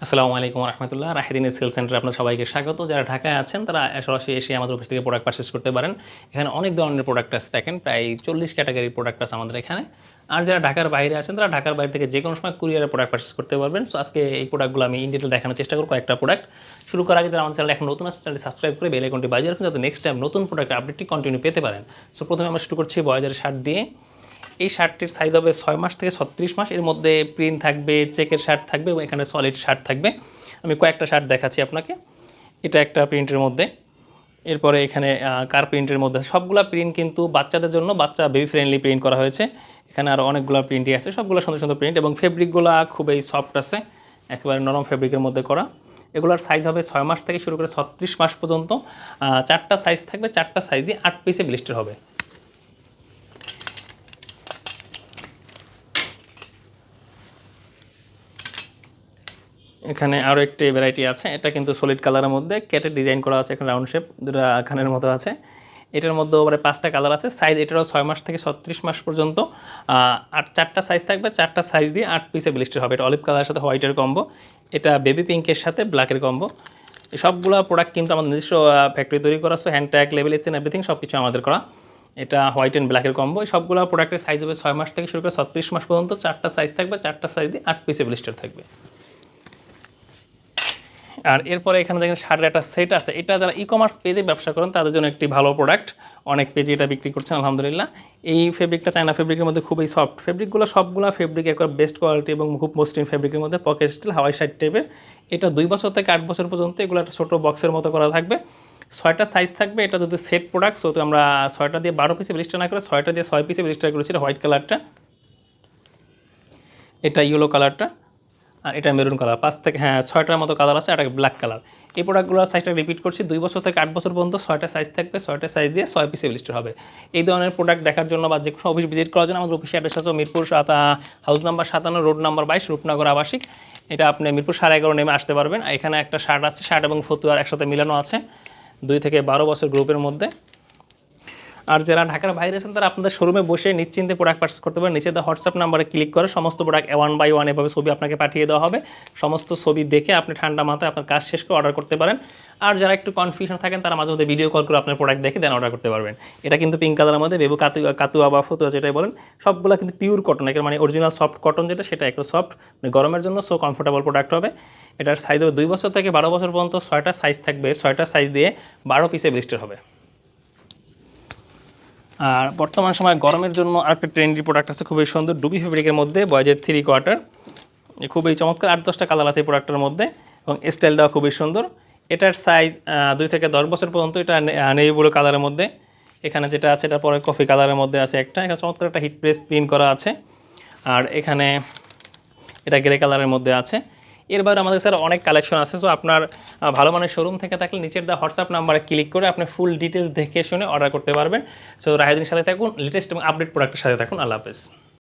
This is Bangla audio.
আসসালামু আলাইকুম রহমতুল্লাহ। রাহিদিন সেল সেন্টারে আপনার সবাইকে স্বাগত। যারা ঢাকায় আছেন তারা সরাসরি এসে আমাদের অফিস থেকে প্রোডাক্ট পারচেস করতে পারেন। এখানে অনেক ধরনের প্রোডাক্ট আছে, দেখেন প্রায় 40 ক্যাটাগরির প্রোডাক্ট আছে আমাদের এখানে। আর যারা ঢাকার বাইরে আছেন তারা ঢাকার বাইরে থেকে যে কোনো সময় কুরিয়ারে প্রোডাক্ট পারচেস করতে পারবেন। সো আজকে এই প্রোডাক্টগুলো আমি ইন ডিটেইল দেখানোর চেষ্টা করব। কয়েকটা প্রোডাক্ট শুরু করার আগে যারা আমার চ্যানেল এখন নতুন আছে চ্যানেলটি সাবস্ক্রাইব করে বেল আইকনটি বাজিয়ে রাখুন যাতে নেক্সট টাইম নতুন প্রোডাক্টের আপডেটটি কন্টিনিউ পেতে পারেন। সো প্রথমে আমরা শুরু করছি বয়েজের শার্ট দিয়ে। এই শার্টটির সাইজ হবে 6 মাস থেকে 36 মাস। এর মধ্যে প্রিন্ট থাকবে, চেকের শার্ট থাকবে এবং এখানে সলিড শার্ট থাকবে। আমি কয়েকটা শার্ট দেখাচ্ছি আপনাকে। এটা একটা প্রিন্টের মধ্যে, এরপরে এখানে কার প্রিন্টের মধ্যে, সবগুলা প্রিন্ট কিন্তু বাচ্চাদের জন্য, বাচ্চা বেবি ফ্রেন্ডলি প্রিন্ট করা হয়েছে। এখানে আরও অনেকগুলো প্রিন্টই আছে, সবগুলো সুন্দর সুন্দর প্রিন্ট এবং ফেব্রিকগুলো খুবই সফট আছে, একেবারে নরম ফেব্রিকের মধ্যে করা। এগুলোর সাইজ হবে 6 মাস থেকে শুরু করে 36 মাস পর্যন্ত। 4টা সাইজ থাকবে, 4টা সাইজ দিয়ে 8 পিসে ব্লিস্টার হবে। এখানে আরও একটি ভ্যারাইটি আছে, এটা কিন্তু সলিড কালারের মধ্যে কেটে ডিজাইন করা আছে, এখানে রাউন্ড শেপ দুটা খানের মতো আছে। এটার মধ্যে ওপরে 5টা কালার আছে, সাইজ এটারও 6 মাস থেকে 36 মাস পর্যন্ত। আর 4টা সাইজ থাকবে, 4টা সাইজ দিয়ে 8 পিসে ব্লিস্টার হবে। এটা অলিভ কালারের সাথে হোয়াইটের কম্বো, এটা বেবি পিঙ্কের সাথে ব্ল্যাকের কম্বো। সবগুলো প্রোডাক্ট কিন্তু আমাদের নিজস্ব ফ্যাক্টরি তৈরি করা, সো হ্যান্ড ট্যাগ, লেবেল এসেন এভরিথিং সব কিছু আমাদের করা। এটা হোয়াইট অ্যান্ড ব্ল্যাকের কম্বো। সবগুলো প্রোডাক্টের সাইজ হবে 6 মাস থেকে শুরু করে 36 মাস পর্যন্ত। 4টা সাইজ থাকবে, 4টা সাইজ দিয়ে 8 পিসে ব্লিস্টার থাকবে। আর এরপরে এখানে দেখেন শার্টের একটা সেট আছে, এটা যারা ই কমার্স পেজে ব্যবসা করেন তাদের জন্য একটি ভালো প্রোডাক্ট। অনেক পেজে এটা বিক্রি করছেন আলহামদুলিল্লাহ। এই ফেব্রিকটা চায়না ফেব্রিকের মধ্যে খুবই সফট, ফেব্রিকগুলো সবগুলো ফেব্রিক একবার বেস্ট কোয়ালিটি এবং খুব মসৃণ ফেব্রিকের মধ্যে, পকেট স্টিল, হাওয়াই শার্ট টাইপের। এটা 2 বছর থেকে 8 বছর পর্যন্ত এগুলো একটা ছোটো বক্সের মতো করা থাকবে। 6টা সাইজ থাকবে, এটা যদি সেট প্রোডাক্ট, সো আমরা 6টা দিয়ে 12 পিসে ব্লিস্টার না করে 6টা দিয়ে 6 পিসে ব্লিস্টার করেছি। এটা হোয়াইট কালারটা, এটা ইয়েলো কালারটা, আর এটা মেরুন কালার। 5 থেকে 6টার মতো কালার আছে, আর একটা ব্ল্যাক কালার। এই প্রোডাক্টগুলোর সাইজটা রিপিট করছি, 2 বছর থেকে 8 বছর পর্যন্ত 6টা সাইজ থাকবে, 6টা সাইজ দিয়ে 6 পিসে ব্লিস্টার হবে। এই ধরনের প্রোডাক্ট দেখার জন্য বা যে কোনো অফিস ভিজিট করার জন্য আমাদের অফিসের অ্যাড্রেস আছে Mirpur house number 57, road number 22, Rupnagar আবাসিক। এটা আপনি মিরপুর 11:30 নেমে আসতে পারবেন। এখানে একটা শার্ট আছে, শার্ট এবং ফতুয়ার একসাথে মিলানো আছে, 2 থেকে 12 বছর গ্রুপের মধ্যে। আর যারা ঢাকার বাইরে আছেন তারা আপনাদের শোরুমে বসে নিশ্চিন্তে প্রোডাক্ট পারচেস করতে পারেন। নিচে দেওয়া হোয়াটসঅ্যাপ নাম্বারে ক্লিক করে সমস্ত প্রোডাক্ট 1 বাই 1 এভাবে ছবি আপনাকে পাঠিয়ে দেওয়া হবে। সমস্ত ছবি দেখে আপনি ঠান্ডা মাথায় আপনার কাজ শেষ করে অর্ডার করতে পারেন। আর যারা একটু কনফিউশন থাকেন তারা মাঝে মধ্যে ভিডিও কল করে আপনার প্রোডাক্ট দেখে দেন অর্ডার করতে পারবেন। এটা কিন্তু পিঙ্ক কালারের মধ্যে বেবু কাতুয়া বা ফতুয়া যেটাই বলেন, সবগুলো কিন্তু পিওর কটন, এর মানে অরিজিনাল সফট কটন যেটা, সেটা একটু সফট, মানে গরমের জন্য সো কমফোর্টেবল প্রোডাক্ট হবে। এটার সাইজ হবে 2 বছর থেকে 12 বছর পর্যন্ত। 6টা সাইজ থাকবে, 6টা সাইজ দিয়ে 12 পিসে ব্লিস্টার হবে। আর বর্তমান সময় গরমের জন্য আরেকটা ট্রেন্ডি প্রোডাক্ট আছে, খুবই সুন্দর, ডুবি ফেব্রিকের মধ্যে, বয়েজের 3/4, খুবই চমৎকার। 8-10টা কালার আছে এই প্রোডাক্টের মধ্যে এবং স্টাইলটাও খুবই সুন্দর। এটার সাইজ 2 থেকে 10 বছর পর্যন্ত। এটা নেভি ব্লু কালারের মধ্যে, এখানে যেটা আছে এটা পরে কফি কালারের মধ্যে আছে একটা। এখানে চমৎকার একটা হিট প্রেস প্রিন্ট করা আছে, আর এখানে এটা গ্রে কালারের মধ্যে আছে। এর বাইরে আমাদের স্যার অনেক কালেকশন আছে। সো আপনার ভালো মানের শোরুম থেকে থাকলে নিচের দেওয়া হোয়াটসঅ্যাপ নাম্বারে ক্লিক করে আপনি ফুল ডিটেলস দেখে শুনে অর্ডার করতে পারবেন। সো রাহিদিনের সাথে থাকুন, লেটেস্ট এবং আপডেট প্রোডাক্টের সাথে থাকুন। আল্লাহ হাফেজ।